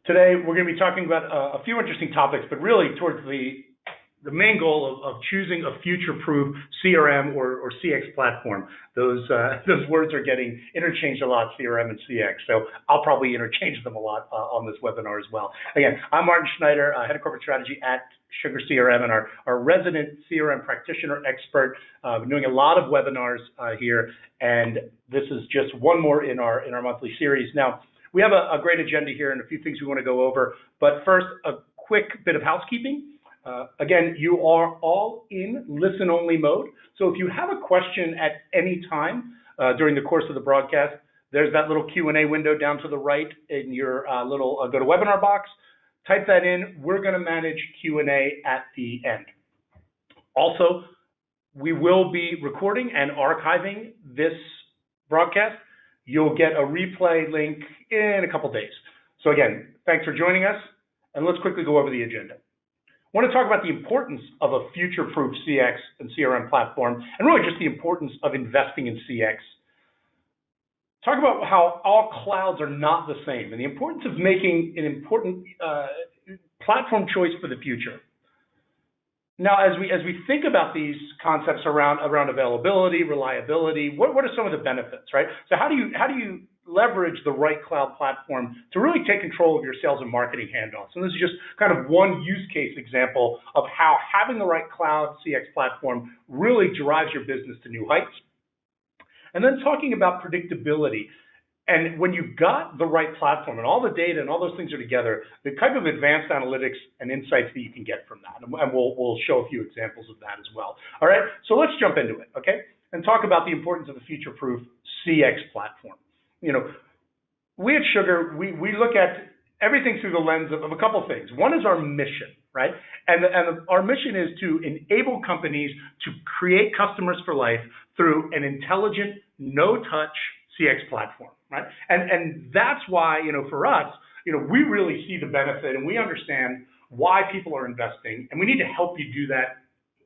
Today, we're going to be talking about a few interesting topics, but really towards the main goal of choosing a future-proof CRM or CX platform. Those words are getting interchanged a lot, CRM and CX, so I'll probably interchange them a lot on this webinar as well. Again, I'm Martin Schneider, Head of Corporate Strategy at SugarCRM, and our resident CRM practitioner expert. Been doing a lot of webinars here, and this is just one more in our monthly series. Now, we have a great agenda here and a few things we want to go over, but first, a quick bit of housekeeping. Again, you are all in listen-only mode, so if you have a question at any time during the course of the broadcast, there's that little Q&A window down to the right in your little GoToWebinar box. Type that in. We're going to manage Q&A at the end. Also, we will be recording and archiving this broadcast. You'll get a replay link in a couple days. So again, thanks for joining us, and let's quickly go over the agenda. I want to talk about the importance of a future-proof CX and CRM platform, and really just the importance of investing in CX. Talk about how all clouds are not the same, and the importance of making an important platform choice for the future. Now, as we think about these concepts around availability, reliability, what are some of the benefits, right? So how do you leverage the right cloud platform to really take control of your sales and marketing handoffs? And this is just kind of one use case example of how having the right cloud CX platform really drives your business to new heights. And then talking about predictability. And when you've got the right platform and all the data and all those things are together, the type of advanced analytics and insights that you can get from that. And we'll show a few examples of that as well. All right, so let's jump into it, okay? And talk about the importance of a future-proof CX platform. You know, we at Sugar, we look at everything through the lens of a couple things. One is our mission, right? And our mission is to enable companies to create customers for life through an intelligent, no-touch CX platform, right? And that's why, for us, we really see the benefit and we understand why people are investing, and we need to help you do that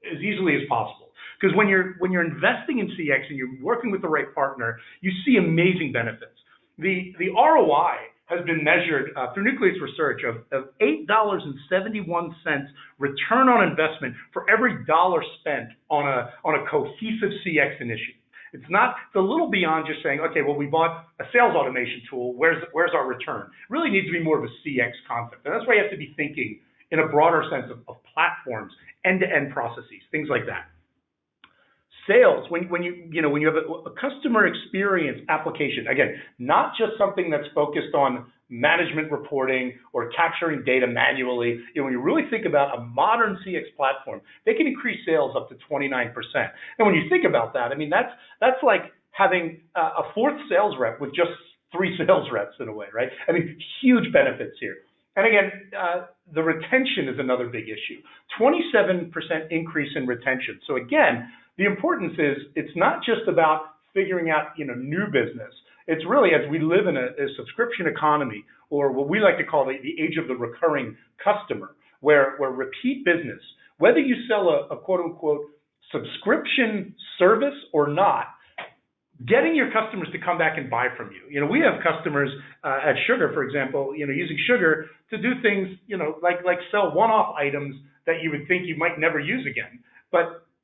as easily as possible. Because when you're investing in CX and you're working with the right partner, you see amazing benefits. The ROI has been measured through Nucleus research of $8.71 return on investment for every dollar spent on a cohesive CX initiative. It's a little beyond just saying, okay, well, we bought a sales automation tool, where's our return? It really needs to be more of a CX concept. And that's why you have to be thinking in a broader sense of platforms, end-to-end processes, things like that. Sales, when you have a customer experience application, again, not just something that's focused on management reporting or capturing data manually. When you really think about a modern CX platform, they can increase sales up to 29%. And when you think about that, I mean, that's like having a fourth sales rep with just 3 sales reps in a way, right? I mean, huge benefits here. And again, the retention is another big issue. 27% increase in retention. So again, the importance is it's not just about figuring out new business. It's really, as we live in a subscription economy, or what we like to call the age of the recurring customer, where repeat business, whether you sell a quote-unquote subscription service or not, getting your customers to come back and buy from you. We have customers at Sugar, for example, using Sugar to do things, like sell one-off items that you would think you might never use again,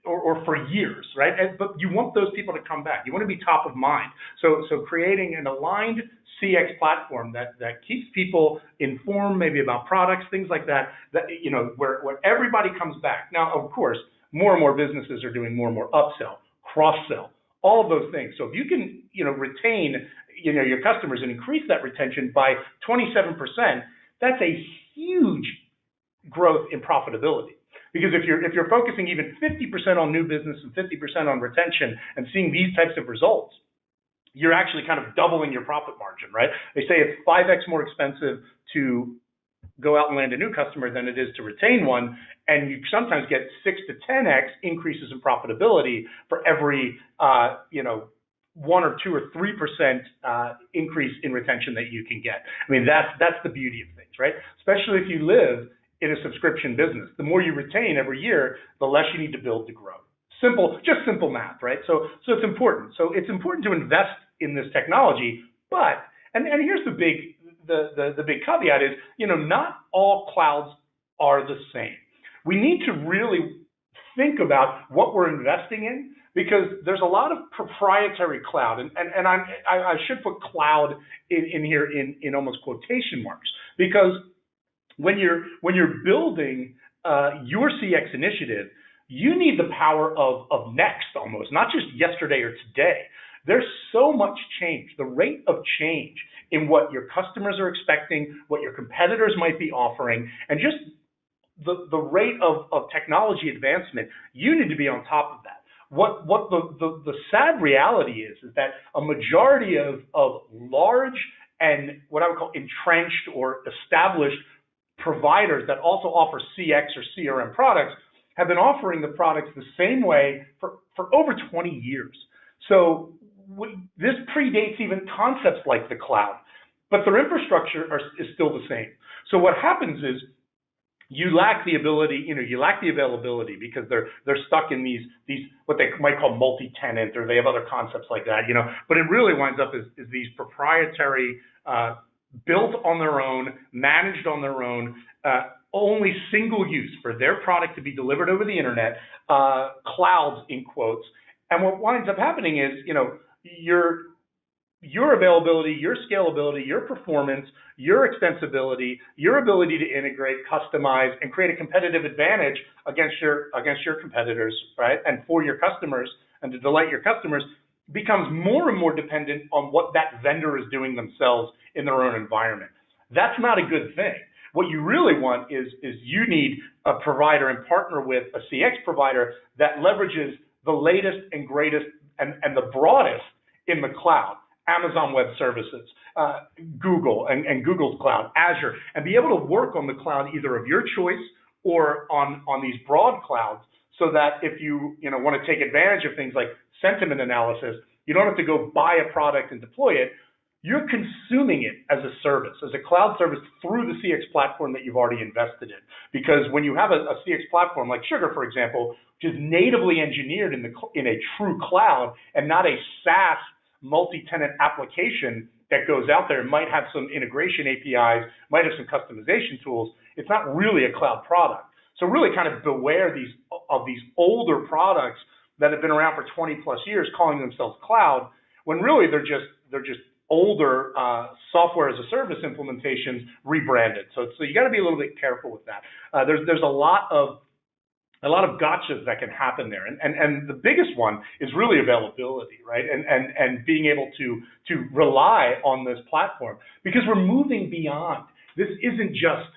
or for years, right? But you want those people to come back. You want to be top of mind. So creating an aligned CX platform that keeps people informed, maybe about products, things like that, where everybody comes back. Now, of course, more and more businesses are doing more and more upsell, cross-sell, all of those things. So if you can, retain, your customers and increase that retention by 27%, that's a huge growth in profitability. Because if you're focusing even 50% on new business and 50% on retention and seeing these types of results, you're actually kind of doubling your profit margin, right? They say it's 5x more expensive to go out and land a new customer than it is to retain one, and you sometimes get 6 to 10x increases in profitability for every 1 or 2 or 3% increase in retention that you can get. I mean, that's the beauty of things, right? Especially if you live in a subscription business. The more you retain every year, the less you need to build to grow. Just simple math, right? So it's important. So it's important to invest in this technology, but, and here's the the big caveat is, not all clouds are the same. We need to really think about what we're investing in, because there's a lot of proprietary cloud, and I should put cloud in here in almost quotation marks, because when you're building your CX initiative, you need the power of next, almost, not just yesterday or today. There's so much change. The rate of change in what your customers are expecting, what your competitors might be offering, and just the rate of technology advancement, you need to be on top of that. What the sad reality is that a majority of large and what I would call entrenched or established providers that also offer CX or CRM products have been offering the products the same way for over 20 years. So this predates even concepts like the cloud, but their infrastructure is still the same. So what happens is you lack the ability, you lack the availability, because they're stuck in these what they might call multi-tenant, or they have other concepts like that, But it really winds up as these proprietary, built on their own, managed on their own, only single use for their product to be delivered over the internet, clouds in quotes. And what winds up happening is, your availability, your scalability, your performance, your extensibility, your ability to integrate, customize, and create a competitive advantage against your competitors, right? And for your customers, and to delight your customers, becomes more and more dependent on what that vendor is doing themselves in their own environment. That's not a good thing. What you really want is you need a provider and partner with a CX provider that leverages the latest and greatest and the broadest in the cloud. Amazon Web Services, Google and Google's cloud, Azure, and be able to work on the cloud either of your choice or on these broad clouds, so that if you want to take advantage of things like sentiment analysis, you don't have to go buy a product and deploy it. You're consuming it as a service, as a cloud service through the CX platform that you've already invested in. Because when you have a CX platform like Sugar, for example, which is natively engineered in a true cloud and not a SaaS multi-tenant application that goes out there, might have some integration APIs, might have some customization tools, it's not really a cloud product. So really kind of beware these older products that have been around for 20 plus years calling themselves cloud, when really they're just older software as a service implementations rebranded. So you got to be a little bit careful with that. There's a lot of gotchas that can happen there, and the biggest one is really availability, right? And being able to rely on this platform, because we're moving beyond. This isn't just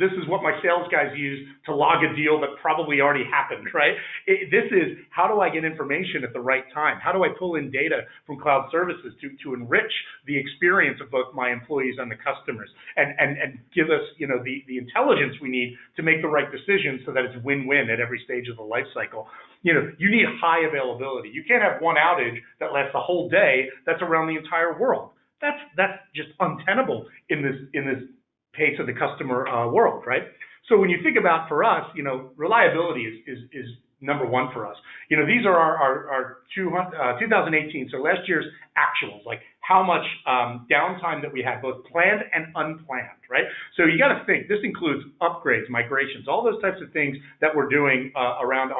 this is what my sales guys use to log a deal that probably already happened, right? This is, how do I get information at the right time? How do I pull in data from cloud services to enrich the experience of both my employees and the customers, and give us the intelligence we need to make the right decisions so that it's win-win at every stage of the life cycle. You need high availability. You can't have one outage that lasts a whole day that's around the entire world. That's just untenable in this pace of the customer world, right? So when you think about, for us, reliability is number one for us. These are our 2018, so last year's actuals, like how much downtime that we had, both planned and unplanned, right? So you got to think, this includes upgrades, migrations, all those types of things that we're doing around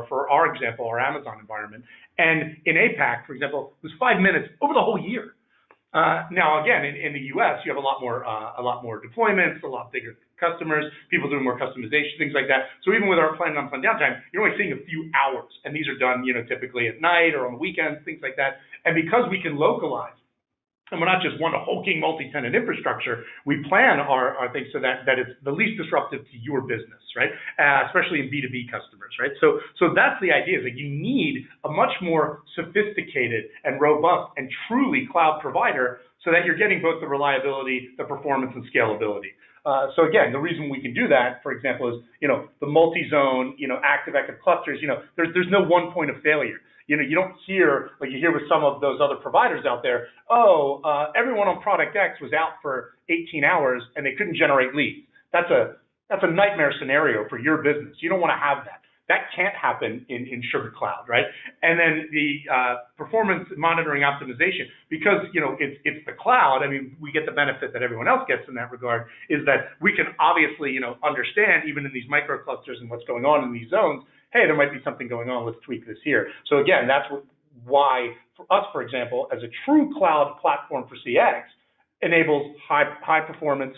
for our example, our Amazon environment. And in APAC, for example, it was 5 minutes over the whole year. Now, again, in the U.S., you have a lot more deployments, a lot bigger customers, people doing more customization, things like that. So even with our planned and unplanned downtime, you're only seeing a few hours, and these are done, typically at night or on the weekends, things like that. And because we can localize, and we're not just one hulking multi-tenant infrastructure, we plan our things so that it's the least disruptive to your business, right? Especially in B2B customers, right? So that's the idea, is that you need a much more sophisticated and robust and truly cloud provider, so that you're getting both the reliability, the performance, and scalability. So again, the reason we can do that, for example, is the multi-zone, active clusters. There's no one point of failure. You don't hear, like you hear with some of those other providers out there, everyone on product X was out for 18 hours and they couldn't generate leads. That's a nightmare scenario for your business. You don't want to have that. That can't happen in Sugar Cloud, right? And then the performance monitoring optimization, because it's the cloud. I mean, we get the benefit that everyone else gets in that regard, is that we can obviously understand even in these microclusters and what's going on in these zones. Hey, there might be something going on. Let's tweak this here. So again, that's why for us, for example, as a true cloud platform for CX, enables high performance,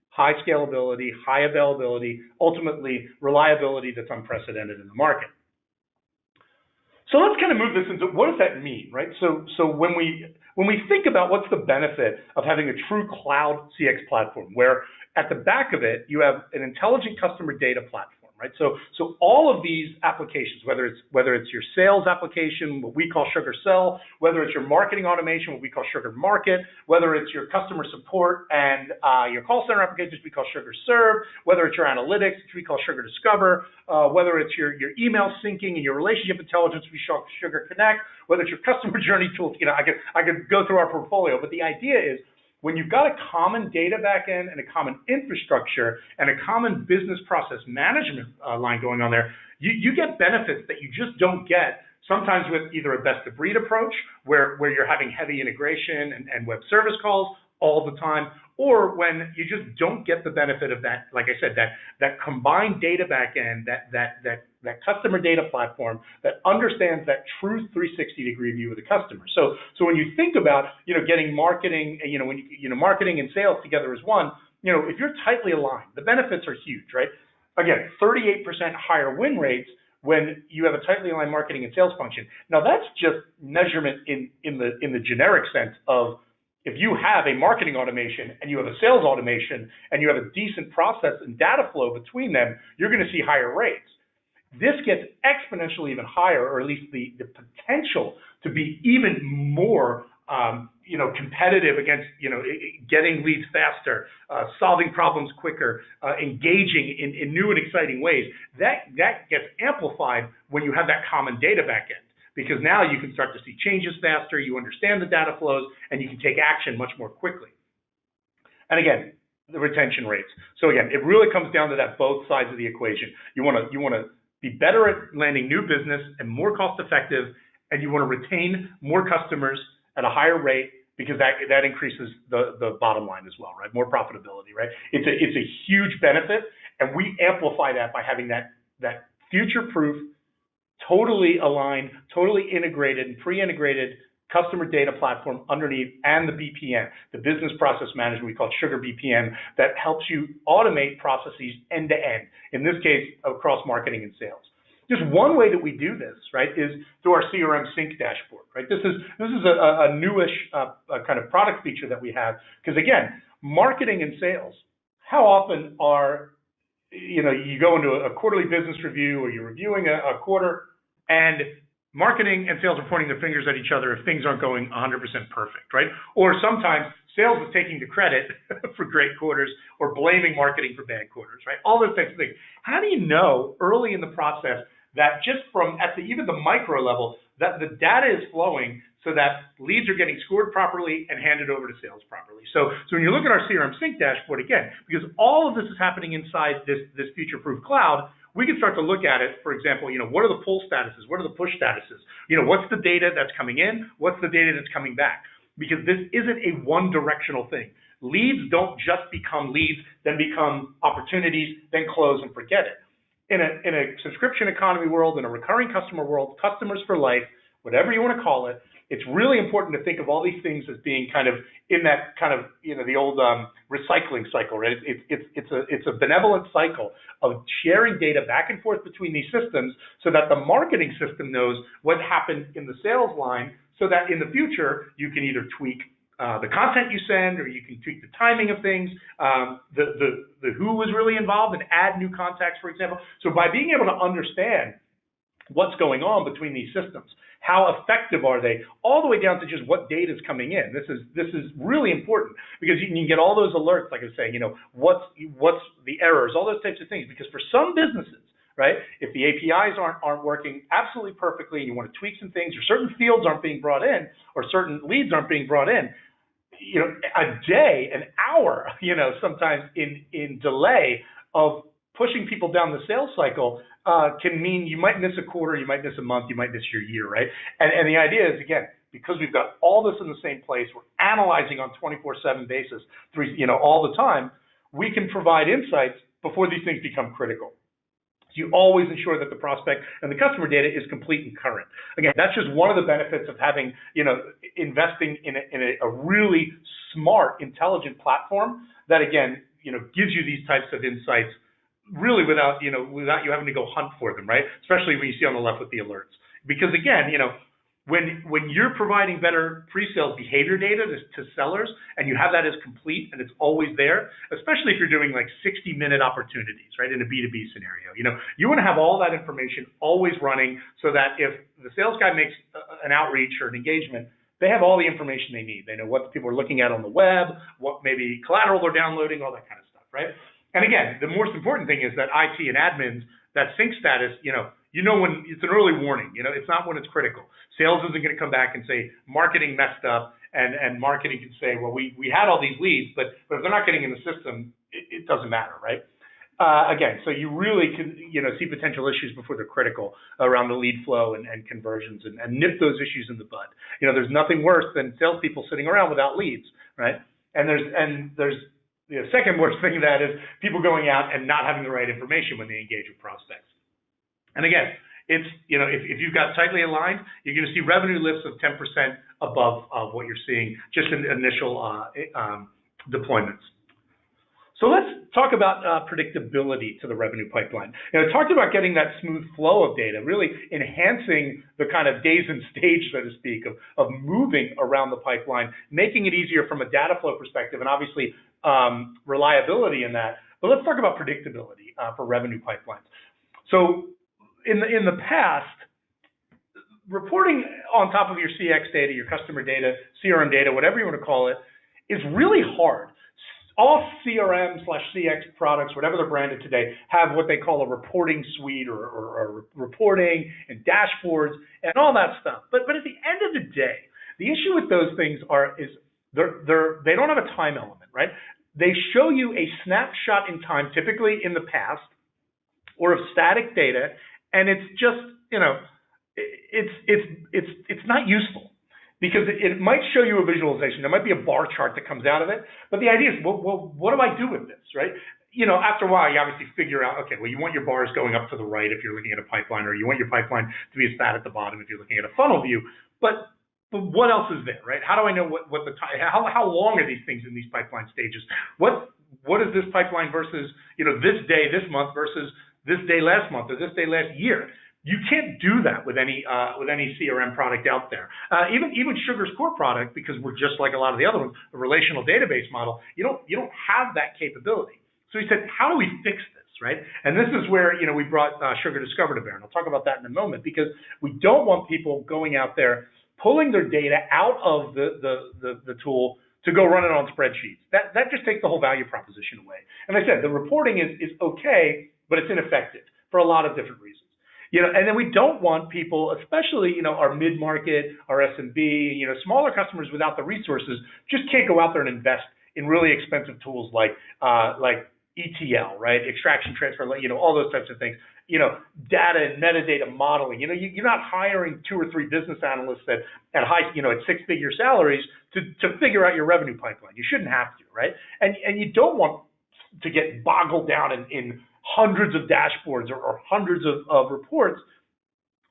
high scalability, high availability, ultimately reliability that's unprecedented in the market. So let's kind of move this into what does that mean, right? So when we think about what's the benefit of having a true cloud CX platform, where at the back of it you have an intelligent customer data platform, right? So all of these applications, whether it's your sales application, what we call Sugar Sell, whether it's your marketing automation, what we call Sugar Market, whether it's your customer support and your call center applications, we call Sugar Serve, whether it's your analytics, which we call Sugar Discover, whether it's your email syncing and your relationship intelligence, we call Sugar Connect, whether it's your customer journey tools, I could go through our portfolio, but the idea is, when you've got a common data backend and a common infrastructure and a common business process management line going on there, you get benefits that you just don't get sometimes with either a best of breed approach where you're having heavy integration and web service calls all the time, or when you just don't get the benefit of that, like I said, that combined data backend, that customer data platform that understands that true 360-degree view of the customer. So when you think about getting marketing, marketing and sales together as one, if you're tightly aligned, the benefits are huge, right? Again, 38% higher win rates when you have a tightly aligned marketing and sales function. Now that's just measurement in the generic sense of, if you have a marketing automation and you have a sales automation and you have a decent process and data flow between them, you're going to see higher rates. This gets exponentially even higher, or at least the potential to be even more competitive against getting leads faster, solving problems quicker, engaging in new and exciting ways. That gets amplified when you have that common data backend. Because now you can start to see changes faster, you understand the data flows, and you can take action much more quickly. And again, the retention rates. So again, it really comes down to that both sides of the equation. You want to be better at landing new business and more cost effective, and you want to retain more customers at a higher rate, because that increases the bottom line as well, right? More profitability, right? It's a huge benefit, and we amplify that by having that future-proof, totally aligned, totally integrated and pre-integrated customer data platform underneath, and the BPM, the business process management, we call it Sugar BPM, that helps you automate processes end to end, in this case, across marketing and sales. Just one way that we do this, right, is through our CRM Sync dashboard, right? This is a newish kind of product feature that we have, because again, marketing and sales, how often are, you go into a quarterly business review, or you're reviewing a quarter, and marketing and sales are pointing their fingers at each other if things aren't going 100% perfect, right? Or sometimes sales is taking the credit for great quarters, or blaming marketing for bad quarters, right? All those types of things. How do you know early in the process that just from even the micro level, that the data is flowing so that leads are getting scored properly and handed over to sales properly? So when you look at our CRM Sync dashboard, again, because all of this is happening inside this future-proof cloud, we can start to look at it, for example, what are the pull statuses? What are the push statuses? What's the data that's coming in? What's the data that's coming back? Because this isn't a one-directional thing. Leads don't just become leads, then become opportunities, then close and forget it. In a subscription economy world, in a recurring customer world, customers for life, whatever you want to call it, it's really important to think of all these things as being kind of in that kind of, the old recycling cycle, right? It's a benevolent cycle of sharing data back and forth between these systems, so that the marketing system knows what happened in the sales line, so that in the future, you can either tweak the content you send, or you can tweak the timing of things, the who was really involved, and add new contacts, for example. So by being able to understand what's going on between these systems, how effective are they, all the way down to just what data is coming in. This is really important, because you can get all those alerts, like I was saying, what's the errors, all those types of things. Because for some businesses, right, if the APIs aren't working absolutely perfectly, and you want to tweak some things, or certain fields aren't being brought in, or certain leads aren't being brought in, a day, an hour, sometimes in delay of pushing people down the sales cycle, can mean you might miss a quarter, you might miss a month, you might miss your year, right? And the idea is, again, because we've got all this in the same place, we're analyzing on 24/7 basis, all the time, we can provide insights before these things become critical. So you always ensure that the prospect and the customer data is complete and current. Again, that's just one of the benefits of having, investing in a really smart, intelligent platform that, again, gives you these types of insights really without you having to go hunt for them, right? Especially when you see on the left with the alerts. Because again, when you're providing better pre-sales behavior data to sellers and you have that as complete and it's always there, especially if you're doing like 60-minute opportunities, right, in a B2B scenario, you want to have all that information always running so that if the sales guy makes an outreach or an engagement, they have all the information they need. They know what people are looking at on the web, what maybe collateral they're downloading, all that kind of stuff, right? And again, the most important thing is that IT and admins, that sync status, when it's an early warning, it's not when it's critical. Sales isn't going to come back and say marketing messed up, and marketing can say, well, we had all these leads, but if they're not getting in the system, it doesn't matter, right? Again, so you really can, see potential issues before they're critical around the lead flow and conversions and nip those issues in the bud. There's nothing worse than salespeople sitting around without leads, right? And there's the second worst thing of that is people going out and not having the right information when they engage with prospects. And again, it's, if you've got tightly aligned, you're going to see revenue lifts of 10% above what you're seeing just in initial deployments. So let's talk about predictability to the revenue pipeline. I talked about getting that smooth flow of data, really enhancing the kind of days and stage, so to speak, of moving around the pipeline, making it easier from a data flow perspective, and obviously reliability in that. But let's talk about predictability for revenue pipelines. So in the past, reporting on top of your CX data, your customer data, CRM data, whatever you want to call it, is really hard. All CRM/CX products, whatever they're branded today, have what they call a reporting suite or reporting and dashboards and all that stuff. But at the end of the day, the issue with those things is they don't have a time element, right? They show you a snapshot in time, typically in the past, or of static data, and it's just, it's not useful. Because it might show you a visualization. There might be a bar chart that comes out of it. But the idea is, well, what do I do with this, right? After a while, you obviously figure out, okay, well, you want your bars going up to the right if you're looking at a pipeline, or you want your pipeline to be a stat at the bottom if you're looking at a funnel view. But what else is there, right? How do I know what the time, how long are these things in these pipeline stages? What is this pipeline versus, this day, this month versus this day last month or this day last year? You can't do that with any CRM product out there. Even Sugar's core product, because we're just like a lot of the other ones, a relational database model. You don't have that capability. So he said, how do we fix this, right? And this is where we brought Sugar Discover to bear, and I'll talk about that in a moment, because we don't want people going out there pulling their data out of the tool to go run it on spreadsheets. That just takes the whole value proposition away. And like I said, the reporting is okay, but it's ineffective for a lot of different reasons. And then we don't want people, especially, our mid-market, our SMB, smaller customers without the resources, just can't go out there and invest in really expensive tools like ETL, right? Extraction, transfer, all those types of things. Data and metadata modeling. You're not hiring 2 or 3 business analysts at high, at 6-figure salaries to figure out your revenue pipeline. You shouldn't have to, right? And you don't want to get boggled down in hundreds of dashboards or hundreds of reports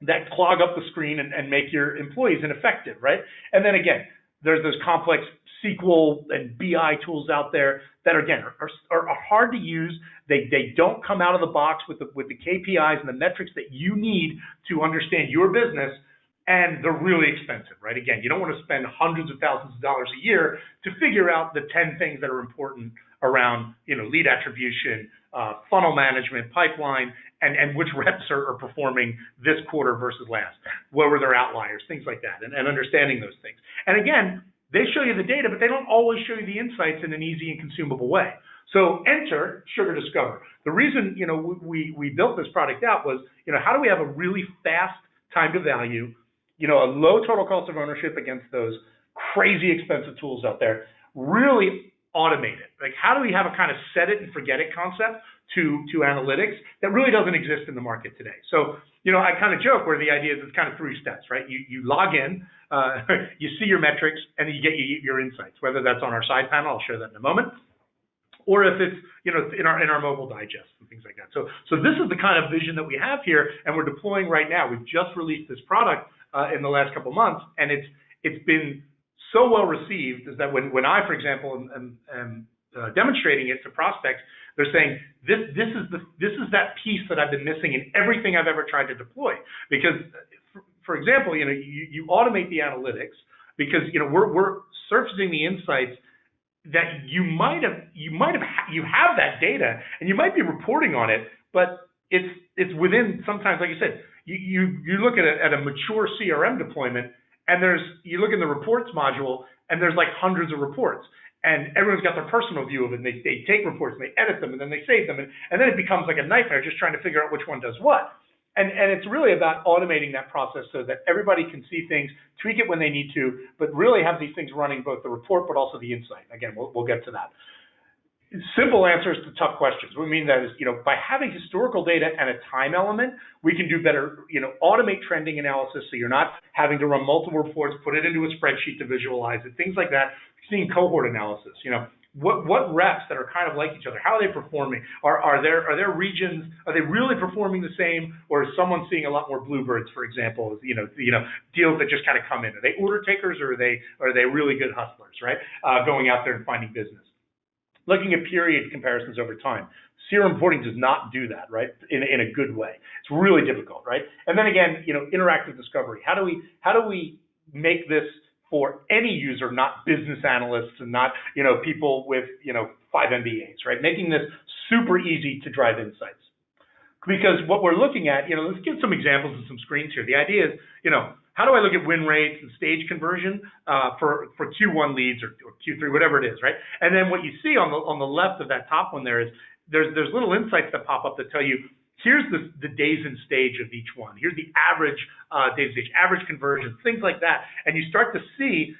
that clog up the screen and make your employees ineffective, right? And then again, there's those complex SQL and BI tools out there that again are hard to use. They don't come out of the box with the KPIs and the metrics that you need to understand your business, and they're really expensive, right? Again, you don't want to spend hundreds of thousands of dollars a year to figure out the 10 things that are important around, lead attribution, funnel management, pipeline, and which reps are performing this quarter versus last. What were their outliers, things like that, and understanding those things. And again, they show you the data, but they don't always show you the insights in an easy and consumable way. So enter Sugar Discover. The reason, we built this product out was, how do we have a really fast time to value, a low total cost of ownership against those crazy expensive tools out there, really automate it? Like, how do we have a kind of set it and forget it concept to analytics that really doesn't exist in the market today? So, I kind of joke where the idea is it's kind of 3 steps, right? You log in, you see your metrics, and then you get your insights, whether that's on our side panel, I'll show that in a moment, or if it's, in our mobile digest and things like that. So this is the kind of vision that we have here, and we're deploying right now. We've just released this product in the last couple of months, and it's been so well received is that when I, for example, am demonstrating it to prospects, they're saying this is that piece that I've been missing in everything I've ever tried to deploy. Because, for example, you automate the analytics because we're surfacing the insights that you have that data and you might be reporting on it, but it's within, sometimes, like you said, you look at a mature CRM deployment, and you look in the reports module, and there's like hundreds of reports, and everyone's got their personal view of it, and they take reports and they edit them and then they save them, and then it becomes like a nightmare just trying to figure out which one does what. And it's really about automating that process so that everybody can see things, tweak it when they need to, but really have these things running both the report but also the insight. Again, we'll get to that. Simple answers to tough questions. What we mean that is, by having historical data and a time element, we can do better, automate trending analysis so you're not having to run multiple reports, put it into a spreadsheet to visualize it, things like that. Seeing cohort analysis, what reps that are kind of like each other, how are they performing? Are there regions, are they really performing the same, or is someone seeing a lot more bluebirds, for example, deals that just kind of come in? Are they order takers, or are they really good hustlers, right? Going out there and finding business. Looking at period comparisons over time. CRM reporting does not do that, right? In a good way. It's really difficult, right? And then again, interactive discovery. How do we make this for any user, not business analysts and not, people with, 5 MBAs, right? Making this super easy to drive insights. Because what we're looking at, let's give some examples and some screens here. The idea is, how do I look at win rates and stage conversion for Q1 leads or Q3, whatever it is, right? And then what you see on the left of that top one there is there's little insights that pop up that tell you, here's the days in stage of each one. Here's the average days in stage, average conversion, things like that. And you start to see,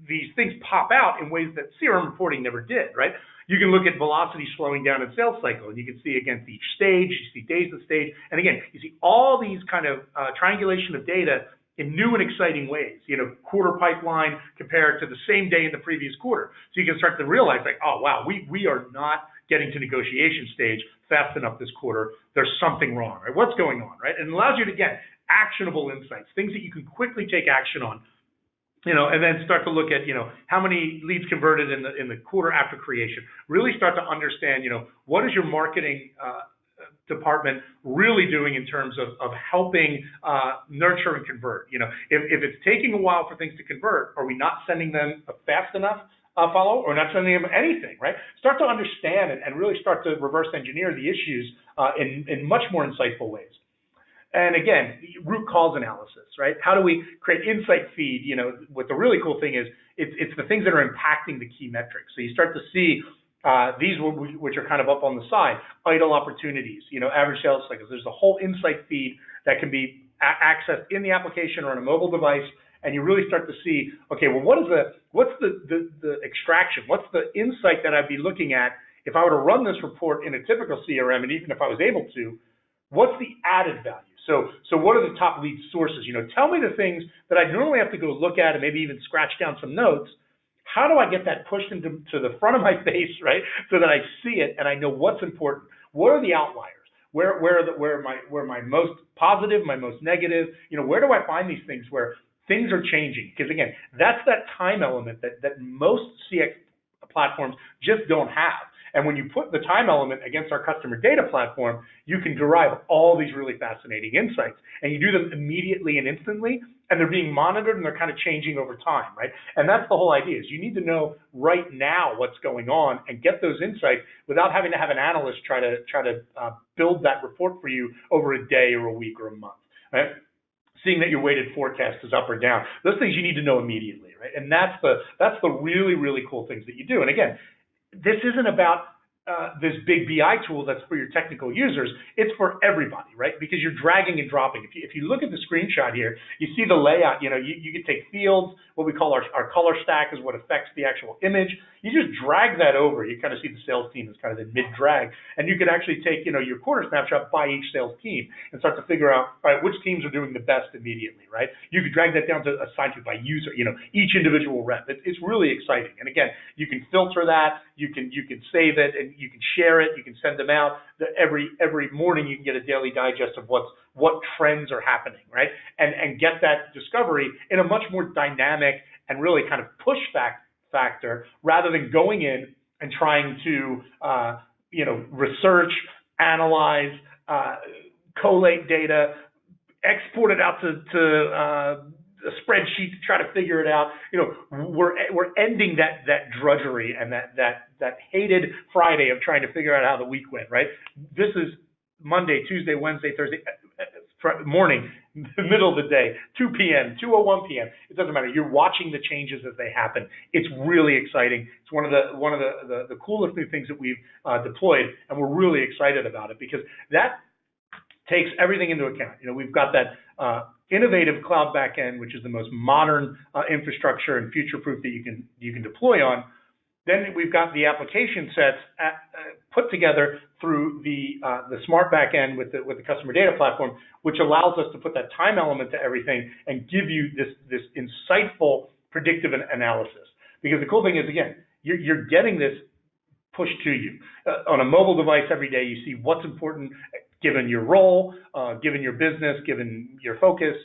these things pop out in ways that CRM reporting never did, right? You can look at velocity slowing down in sales cycle, and you can see against each stage, you see days in stage. And again, you see all these kind of triangulation of data in new and exciting ways, quarter pipeline compared to the same day in the previous quarter. So you can start to realize, like, oh, wow, we are not getting to negotiation stage fast enough this quarter. There's something wrong, right? What's going on, right? And it allows you to get actionable insights, things that you can quickly take action on, and then start to look at, how many leads converted in the quarter after creation. Really start to understand, what is your marketing department really doing in terms of helping nurture and convert. If it's taking a while for things to convert, are we not sending them a fast enough follow, or not sending them anything, right? Start to understand and really start to reverse engineer the issues in much more insightful ways. And again, root cause analysis, right? How do we create insight feed? What the really cool thing is, it's the things that are impacting the key metrics. So you start to see these which are kind of up on the side, idle opportunities, average sales cycles. There's a whole insight feed that can be accessed in the application or on a mobile device, and you really start to see, okay, well, what's the extraction? What's the insight that I'd be looking at if I were to run this report in a typical CRM, and even if I was able to, what's the added value? So what are the top lead sources? Tell me the things that I normally have to go look at and maybe even scratch down some notes. How do I get that pushed into the front of my face, right? So that I see it and I know what's important. What are the outliers? Where my most positive, my most negative? Where do I find these things where things are changing? Because again, that's that time element that most CX platforms just don't have. And when you put the time element against our customer data platform, you can derive all these really fascinating insights. And you do them immediately and instantly, and they're being monitored and they're kind of changing over time, right? And that's the whole idea, is you need to know right now what's going on and get those insights without having to have an analyst try to build that report for you over a day or a week or a month, right? Seeing that your weighted forecast is up or down. Those things you need to know immediately, right? And that's the really, really cool things that you do. And again, this isn't about this big BI tool that's for your technical users. It's for everybody, right? Because you're dragging and dropping. If you look at the screenshot here, you see the layout. You can take fields. What we call our color stack is what affects the actual image. You just drag that over. You kind of see the sales team as kind of the mid-drag, and you could actually take, your quarter snapshot by each sales team and start to figure out, all right, which teams are doing the best immediately, right? You could drag that down to assign to by user, each individual rep. It's really exciting. And again, you can filter that, you can save it, and you can share it, you can send them out. Every morning you can get a daily digest of what trends are happening, right? And get that discovery in a much more dynamic and really kind of push factor, rather than going in and trying to research, analyze, collate data, export it out to a spreadsheet to try to figure it out. We're ending that drudgery and that hated Friday of trying to figure out how the week went, right? This is Monday, Tuesday, Wednesday, Thursday morning, the middle of the day, 2 p.m., 2:01 p.m. It doesn't matter. You're watching the changes as they happen. It's really exciting. It's one of the coolest new things that we've deployed, and we're really excited about it because that takes everything into account. We've got that innovative cloud backend, which is the most modern infrastructure and future-proof that you can deploy on. Then we've got the application sets put together through the smart backend with the customer data platform, which allows us to put that time element to everything and give you this insightful predictive analysis. Because the cool thing is, again, you're getting this pushed to you on a mobile device every day. You see what's important given your role, given your business, given your focus,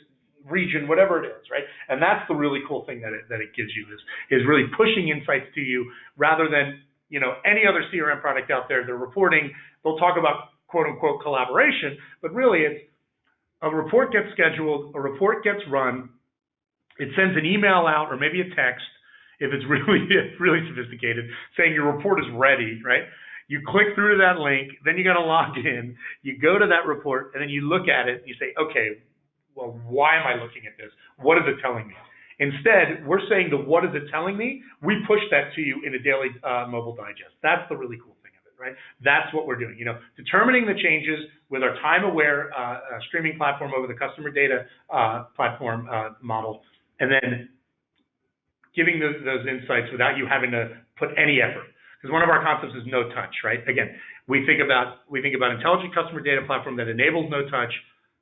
region, whatever it is, right? And that's the really cool thing that it gives you is really pushing insights to you rather than any other CRM product out there. They're reporting, they'll talk about quote unquote collaboration, but really it's a report gets scheduled, a report gets run, it sends an email out or maybe a text if it's really sophisticated saying your report is ready, right? You click through to that link, then you got to log in, you go to that report, and then you look at it and you say, okay, well, why am I looking at this? What is it telling me? Instead, we're saying what is it telling me? We push that to you in a daily mobile digest. That's the really cool thing of it, right? That's what we're doing. Determining the changes with our time-aware streaming platform over the customer data platform model, and then giving those insights without you having to put any effort. Because one of our concepts is no touch, right? Again, we think about intelligent customer data platform that enables no touch,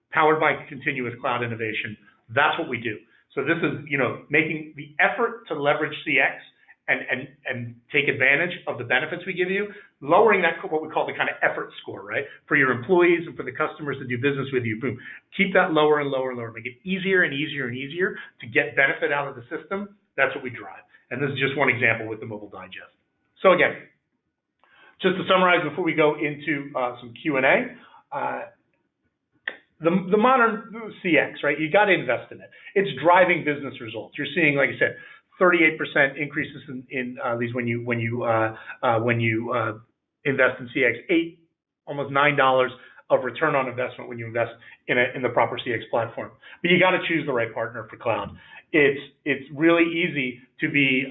powered by continuous cloud innovation. That's what we do. So this is, making the effort to leverage CX and take advantage of the benefits we give you, lowering that, what we call the kind of effort score, right? For your employees and for the customers that do business with you, boom. Keep that lower and lower and lower. Make it easier and easier and easier to get benefit out of the system. That's what we drive. And this is just one example with the mobile digest. So again, just to summarize before we go into some Q&A, the modern CX, right? You got to invest in it. It's driving business results. You're seeing, like I said, 38% increases in these when you invest in CX, almost $9 of return on investment when you invest in the proper CX platform. But you got to choose the right partner for cloud. It's really easy to be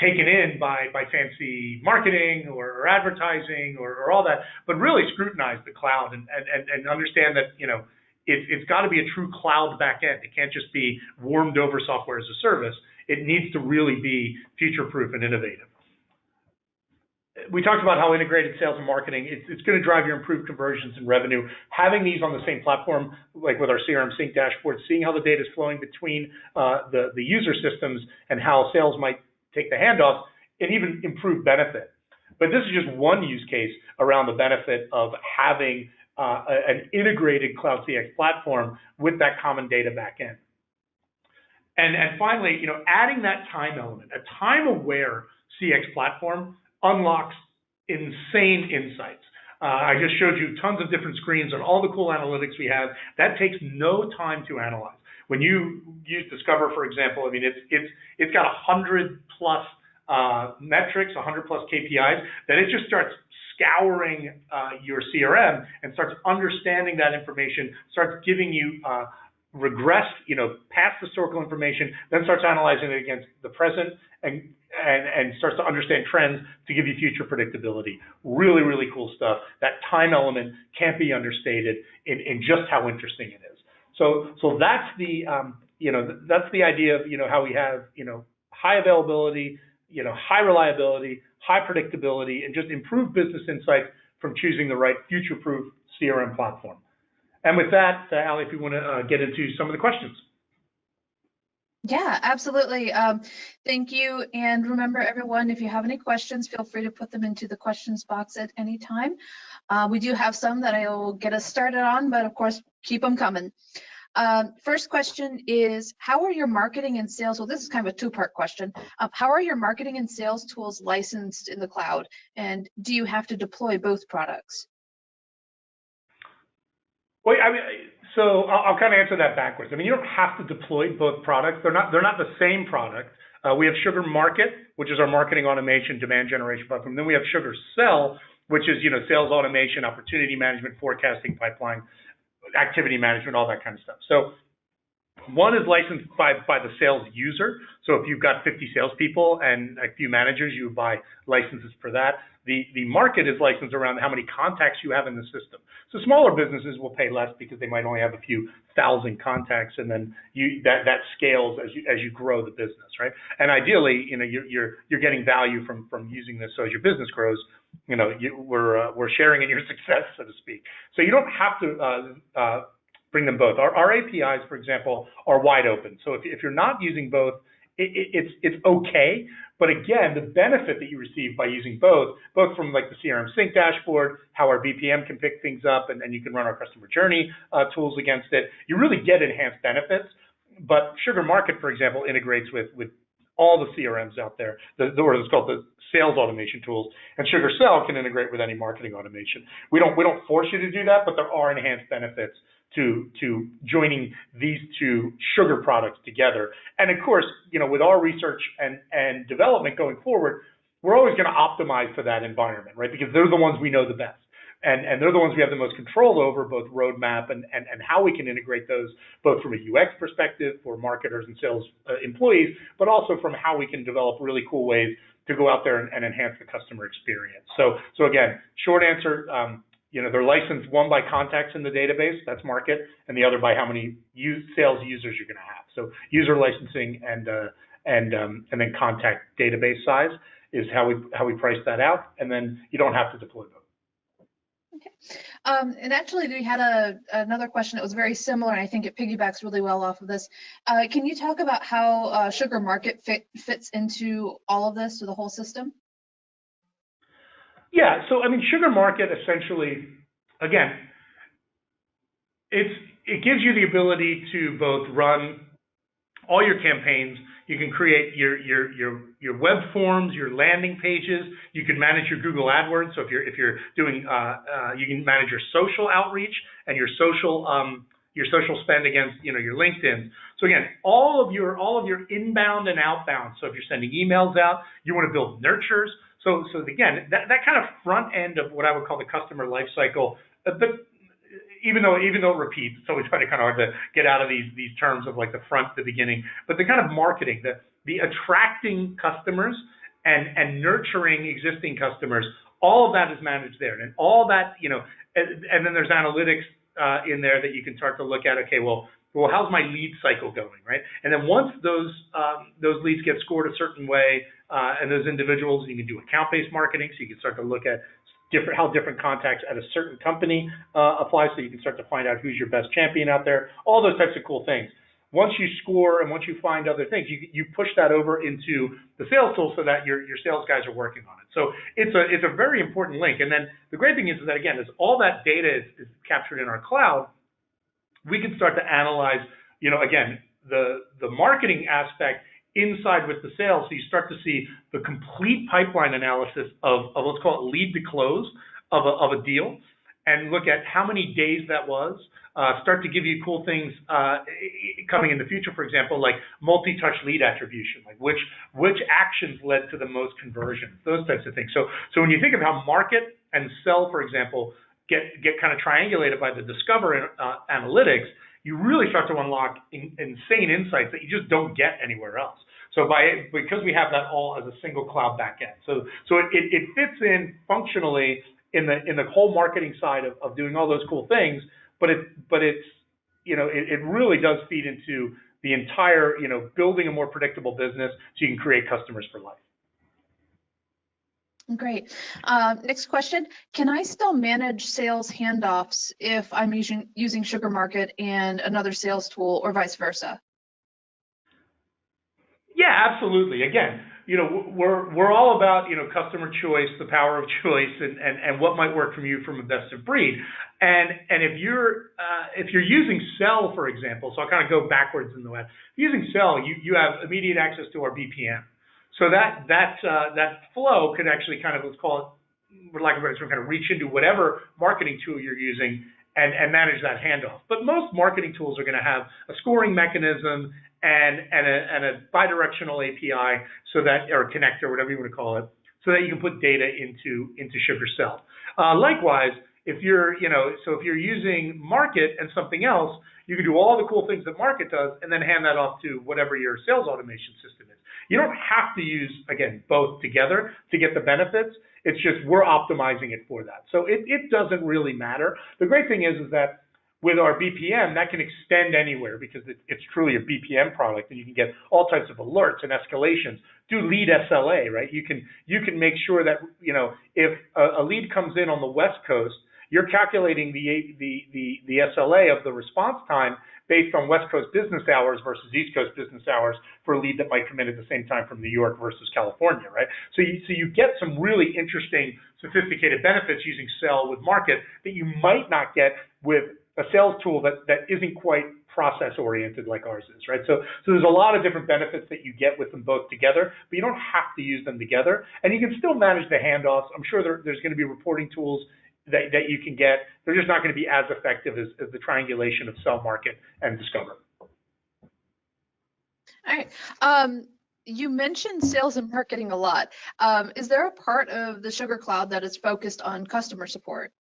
taken in by fancy marketing or advertising or all that, but really scrutinize the cloud and understand that it's got to be a true cloud backend. It can't just be warmed over software as a service. It needs to really be future-proof and innovative. We talked about how integrated sales and marketing, it's going to drive your improved conversions and revenue. Having these on the same platform, like with our CRM Sync dashboard, seeing how the data is flowing between the user systems and how sales might take the handoffs, and even improve benefit. But this is just one use case around the benefit of having an integrated cloud CX platform with that common data backend. And finally, adding that time element, a time-aware CX platform unlocks insane insights. I just showed you tons of different screens on all the cool analytics we have. That takes no time to analyze. When you use Discover, for example, I mean, it's got 100 plus metrics, 100 plus KPIs, that it just starts scouring your CRM and starts understanding that information, starts giving you regressed, past historical information, then starts analyzing it against the present and starts to understand trends to give you future predictability. Really, really cool stuff. That time element can't be understated in just how interesting it is. So that's the that's the idea of how we have high availability, high reliability, high predictability, and just improved business insights from choosing the right future-proof CRM platform. And with that, Ali, if you want to get into some of the questions. Yeah, absolutely. Thank you. And remember, everyone, if you have any questions, feel free to put them into the questions box at any time. We do have some that I will get us started on, but of course, keep them coming. First question is, how are your marketing and sales? Well, this is kind of a two-part question. How are your marketing and sales tools licensed in the cloud? And do you have to deploy both products? Well, so I'll kind of answer that backwards. You don't have to deploy both products. They're not the same product. We have SugarMarket, which is our marketing automation, demand generation platform. Then we have SugarSell, which is sales automation, opportunity management, forecasting, pipeline, activity management, all that kind of stuff. So one is licensed by the sales user. So if you've got 50 salespeople and a few managers, you buy licenses for that. The market is licensed around how many contacts you have in the system. So smaller businesses will pay less because they might only have a few thousand contacts, and then that scales as you grow the business, right? And ideally, you're getting value from using this. So as your business grows, we're sharing in your success, so to speak. So you don't have to bring them both. Our APIs, for example, are wide open. So if you're not using both, it's okay. But again, the benefit that you receive by using both from like the CRM Sync dashboard, how our BPM can pick things up, and you can run our customer journey tools against it, you really get enhanced benefits. But SugarMarket, for example, integrates with all the CRMs out there, or it's called the sales automation tools, and SugarSell can integrate with any marketing automation. We don't force you to do that, but there are enhanced benefits to joining these two sugar products together. And of course, with our research and development going forward, we're always going to optimize for that environment, right? Because they're the ones we know the best. And they're the ones we have the most control over, both roadmap and how we can integrate those, both from a UX perspective for marketers and sales employees, but also from how we can develop really cool ways to go out there and enhance the customer experience. So again, short answer, they're licensed, one by contacts in the database, that's market, and the other by how many sales users you're going to have. So user licensing and then contact database size is how we price that out, and then you don't have to deploy both. Okay. And actually, we had another question that was very similar, and I think it piggybacks really well off of this. Can you talk about how SugarMarket fits into all of this, to the whole system? Yeah, so SugarMarket essentially, again, it gives you the ability to both run all your campaigns. You can create your web forms, your landing pages. You can manage your Google AdWords. So if you're doing, you can manage your social outreach and your social spend against your LinkedIn. So again, all of your inbound and outbound. So if you're sending emails out, you want to build nurtures. So again, that kind of front end of what I would call the customer life cycle, but even though it repeats, it's always kind of hard to get out of these terms of like the front, the beginning, but the kind of marketing, the attracting customers and nurturing existing customers, all of that is managed there. And all that, and then there's analytics in there that you can start to look at, okay, well, how's my lead cycle going, right? And then once those leads get scored a certain way, and those individuals, you can do account-based marketing, so you can start to look at how different contacts at a certain company apply, so you can start to find out who's your best champion out there, all those types of cool things. Once you score and once you find other things, you push that over into the sales tool so that your sales guys are working on it. So it's a very important link. And then the great thing is that, again, as all that data is captured in our cloud, we can start to analyze, again, the marketing aspect inside with the sales. So you start to see the complete pipeline analysis of let's call it lead to close of a deal, and look at how many days that was. Start to give you cool things coming in the future, for example, like multi-touch lead attribution, like which actions led to the most conversions, those types of things. So when you think of how market and sell, for example, get kind of triangulated by the Discover analytics, you really start to unlock insane insights that you just don't get anywhere else. So because we have that all as a single cloud backend, so it fits in functionally in the whole marketing side of doing all those cool things, but it really does feed into the entire building a more predictable business so you can create customers for life. Great. Next question. Can I still manage sales handoffs if I'm using SugarMarket and another sales tool or vice versa? Yeah, absolutely. Again, we're all about, customer choice, the power of choice, and what might work for you from a best of breed. And if you're using Sell, for example, so I'll kind of go backwards in the way. Using Sell, you have immediate access to our BPM. So that flow could actually kind of, let's call it, for lack of a better term, kind of reach into whatever marketing tool you're using and manage that handoff. But most marketing tools are going to have a scoring mechanism and a bidirectional API, so that, or connector, whatever you want to call it, so that you can put data into SugarCell. Likewise, if you're using Market and something else, you can do all the cool things that Market does and then hand that off to whatever your sales automation system is. You don't have to use, again, both together to get the benefits. It's just we're optimizing it for that. So it doesn't really matter. The great thing is that with our BPM, that can extend anywhere because it's truly a BPM product, and you can get all types of alerts and escalations. Do lead SLA, right? You can make sure that, if a lead comes in on the West Coast, you're calculating the SLA of the response time based on West Coast business hours versus East Coast business hours for a lead that might come in at the same time from New York versus California, right? So you get some really interesting, sophisticated benefits using Sell with Market that you might not get with a sales tool that isn't quite process oriented like ours is, right? So there's a lot of different benefits that you get with them both together, but you don't have to use them together. And you can still manage the handoffs. I'm sure there's going to be reporting tools that you can get. They're just not going to be as effective as the triangulation of Sell, Market, and Discover. All right. You mentioned sales and marketing a lot. Is there a part of the Sugar Cloud that is focused on customer support?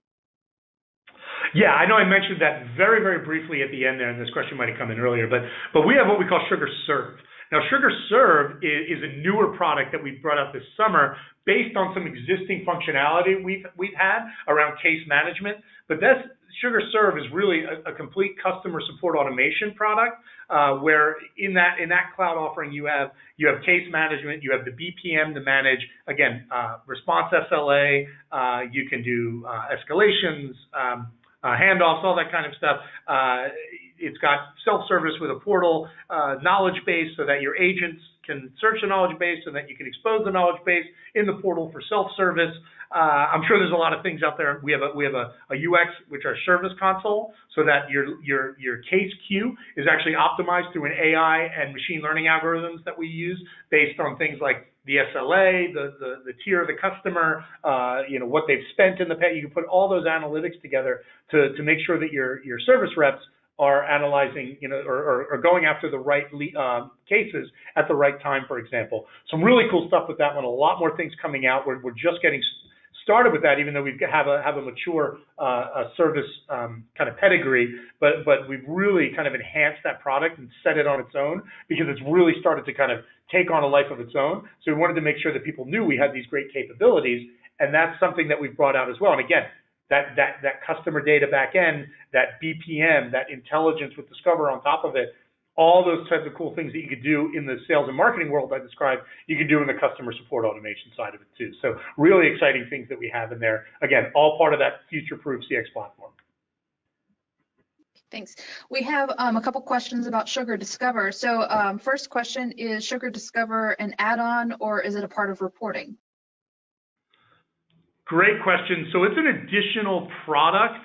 Yeah, I know I mentioned that very, very briefly at the end there, and this question might have come in earlier, but we have what we call SugarServe. Now, SugarServe is a newer product that we brought out this summer based on some existing functionality we've had around case management. But SugarServe is really a complete customer support automation product, where in that cloud offering you have case management, you have the BPM to manage, again, response SLA, you can do escalations, handoffs, all that kind of stuff. It's got self-service with a portal, knowledge base, so that your agents can search the knowledge base, so that you can expose the knowledge base in the portal for self-service. I'm sure there's a lot of things out there. We have a UX, which are service console, so that your case queue is actually optimized through an AI and machine learning algorithms that we use based on things like the SLA, the tier of the customer, what they've spent in the pay. You can put all those analytics together to make sure that your service reps are analyzing, or going after the right cases at the right time, for example. Some really cool stuff with that one. A lot more things coming out. We're just getting started with that, even though we have a mature service kind of pedigree, but we've really kind of enhanced that product and set it on its own because it's really started to kind of take on a life of its own. So we wanted to make sure that people knew we had these great capabilities, and that's something that we've brought out as well. And again, that customer data back end, that BPM, that intelligence with Discover on top of it, all those types of cool things that you could do in the sales and marketing world I described, you can do in the customer support automation side of it too. So really exciting things that we have in there. Again, all part of that future-proof CX platform. Thanks. We have a couple questions about SugarDiscover. So first question, is SugarDiscover an add-on or is it a part of reporting? Great question. So it's an additional product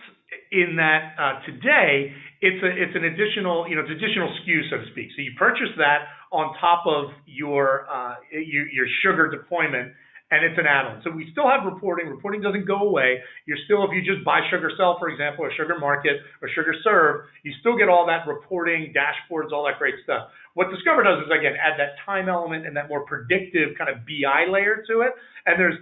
in that today it's an additional, it's additional SKU, so to speak. So you purchase that on top of your Sugar deployment, and it's an add-on. So we still have reporting. Reporting doesn't go away. You're still, if you just buy SugarSell, for example, or SugarMarket or SugarServe, you still get all that reporting, dashboards, all that great stuff. What Discover does is, again, add that time element and that more predictive kind of BI layer to it. And there's,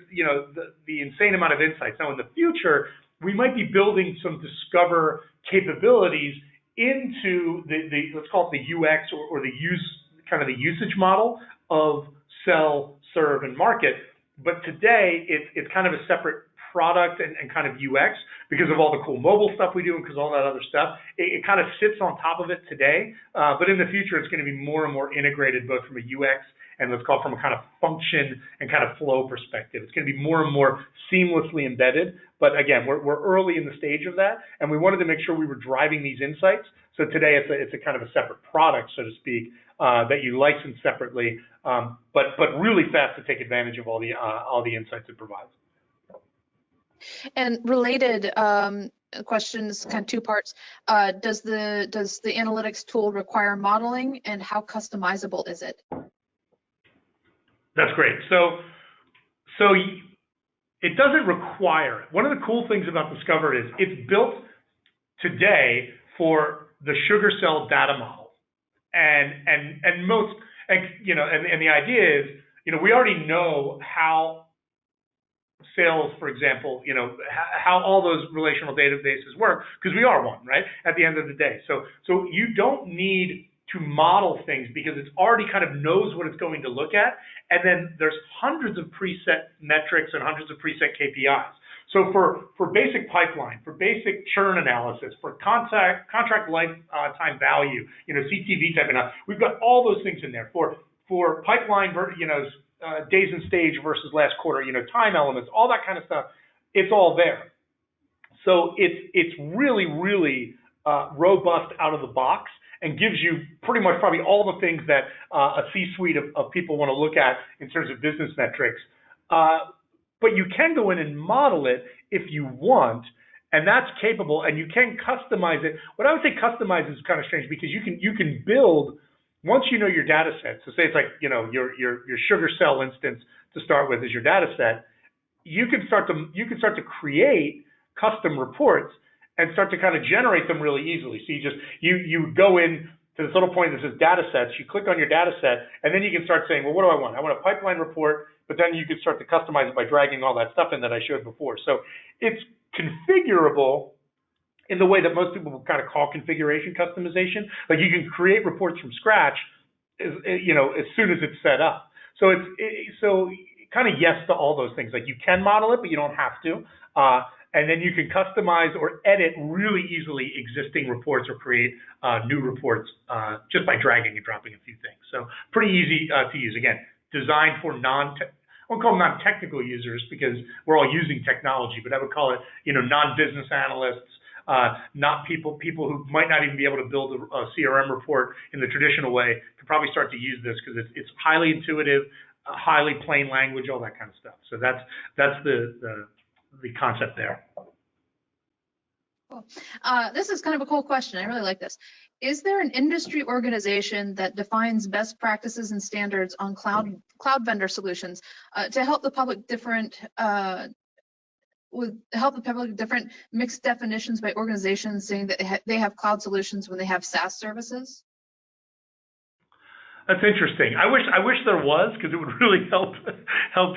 the insane amount of insights. Now, in the future, we might be building some Discover capabilities into the let's call it the UX or the usage model of Sell, Serve, and Market. But today, it's kind of a separate product and kind of UX because of all the cool mobile stuff we do and because all that other stuff. It kind of sits on top of it today, but in the future, it's going to be more and more integrated both from a UX and let's call it from a kind of function and kind of flow perspective. It's going to be more and more seamlessly embedded. But again, we're early in the stage of that, and we wanted to make sure we were driving these insights. So today it's a kind of a separate product, so to speak, that you license separately, but really fast to take advantage of all the insights it provides. And related questions, kind of two parts. Does the analytics tool require modeling, and how customizable is it? That's great. So it doesn't require it. One of the cool things about Discover is it's built today for the SugarCell data model, and the idea is, we already know how sales, for example, how all those relational databases work, because we are one, right? At the end of the day. So you don't need to model things because it's already kind of knows what it's going to look at. And then there's hundreds of preset metrics and hundreds of preset KPIs. So for basic pipeline, for basic churn analysis, for contract lifetime value, CTV type of, we've got all those things in there. For pipeline, days and stage versus last quarter, time elements, all that kind of stuff, it's all there. So it's really, really robust out of the box and gives you pretty much probably all the things that a C-suite of people want to look at in terms of business metrics. But you can go in and model it if you want, and that's capable, and you can customize it. What I would say customize is kind of strange because you can build. Once you know your data set, so say it's like, your SugarCell instance to start with is your data set, you can start to create custom reports and start to kind of generate them really easily. So you go in to this little point that says data sets, you click on your data set, and then you can start saying, well, what do I want? I want a pipeline report, but then you can start to customize it by dragging all that stuff in that I showed before. So it's configurable in the way that most people would kind of call configuration customization. Like you can create reports from scratch, as soon as it's set up. So so kind of yes to all those things. Like you can model it, but you don't have to. And then you can customize or edit really easily existing reports or create new reports just by dragging and dropping a few things. So pretty easy to use. Again, designed for I won't call them non-technical users because we're all using technology, but I would call it, non-business analysts, not people who might not even be able to build a CRM report in the traditional way can probably start to use this because it's highly intuitive, highly plain language, all that kind of stuff. So that's the concept there. Cool. This is kind of a cool question. I really like this. Is there an industry organization that defines best practices and standards on cloud vendor solutions to help the public different mixed definitions by organizations saying that they have cloud solutions when they have SaaS services? That's interesting. I wish there was, because it would really help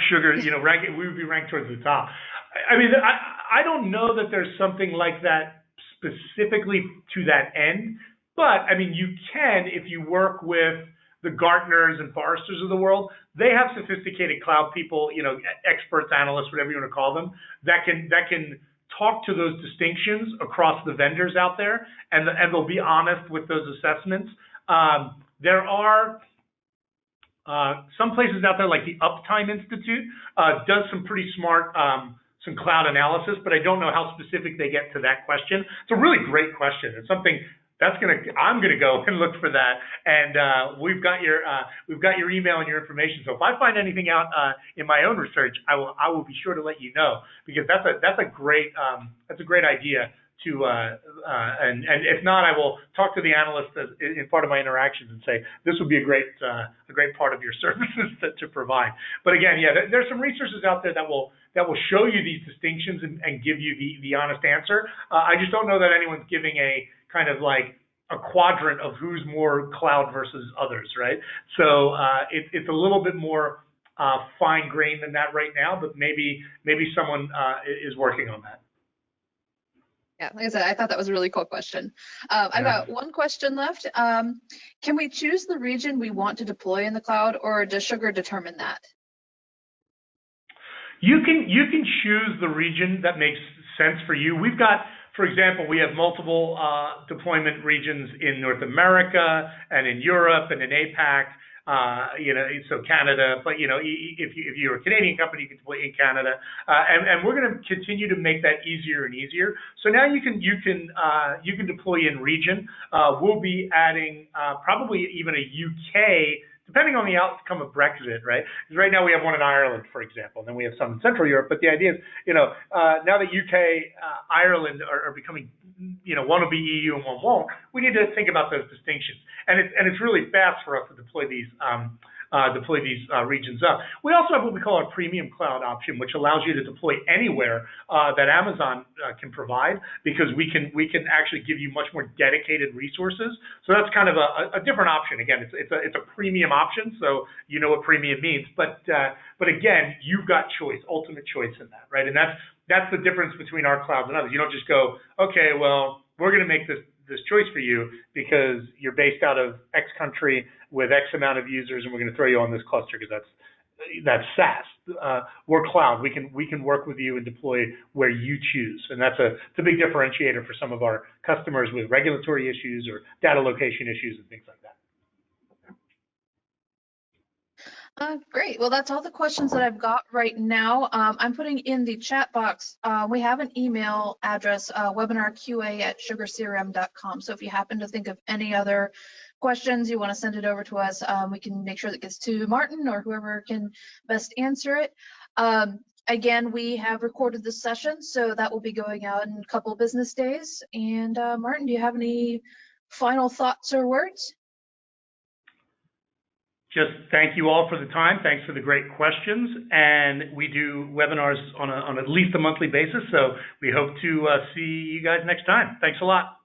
Sugar. We would be ranked towards the top. I mean, I don't know that there's something like that specifically to that end, but I mean, you can if you work with the Gartners and Forresters of the world. They have sophisticated cloud people, experts, analysts, whatever you want to call them, that can talk to those distinctions across the vendors out there, and they'll be honest with those assessments. There are some places out there, like the Uptime Institute, does some pretty smart some cloud analysis, but I don't know how specific they get to that question. It's a really great question. It's something I'm gonna go and look for that, and we've got your email and your information. So if I find anything out in my own research, I will be sure to let you know, because that's a great idea to and if not, I will talk to the analyst in part of my interactions and say this would be a great part of your services to provide. But again, yeah, there's some resources out there that will show you these distinctions and give you the honest answer. I just don't know that anyone's giving a kind of like a quadrant of who's more cloud versus others, right? So it's a little bit more fine-grained than that right now, but maybe someone is working on that. Yeah, like I said, I thought that was a really cool question. I've got one question left. Can we choose the region we want to deploy in the cloud, or does Sugar determine that? You can choose the region that makes sense for you. We've got, for example, we have multiple deployment regions in North America and in Europe and in APAC. so Canada, but if you're a Canadian company, you can deploy in Canada, and we're going to continue to make that easier and easier. So now you can deploy in region. We'll be adding probably even a UK, depending on the outcome of Brexit, right? Because right now we have one in Ireland, for example, and then we have some in Central Europe. But the idea is, now that UK, Ireland are becoming, one will be EU and one won't, we need to think about those distinctions. And it's really fast for us to deploy these regions up. We also have what we call our premium cloud option, which allows you to deploy anywhere that Amazon can provide, because we can actually give you much more dedicated resources. So that's kind of a different option. Again, it's a premium option, so you know what premium means. But again, you've got choice, ultimate choice in that, right? And that's the difference between our clouds and others. You don't just go, okay, well, we're going to make this choice for you because you're based out of X country with X amount of users, and we're going to throw you on this cluster because that's SaaS. We're cloud. We can work with you and deploy where you choose, and it's a big differentiator for some of our customers with regulatory issues or data location issues and things like that. Great. Well, that's all the questions that I've got right now. I'm putting in the chat box. We have an email address, webinarqa@sugarcrm.com. So if you happen to think of any other questions, you want to send it over to us, we can make sure that gets to Martin or whoever can best answer it. Again, we have recorded this session, so that will be going out in a couple of business days. And Martin, do you have any final thoughts or words? Just thank you all for the time. Thanks for the great questions. And we do webinars on at least a monthly basis. So we hope to see you guys next time. Thanks a lot.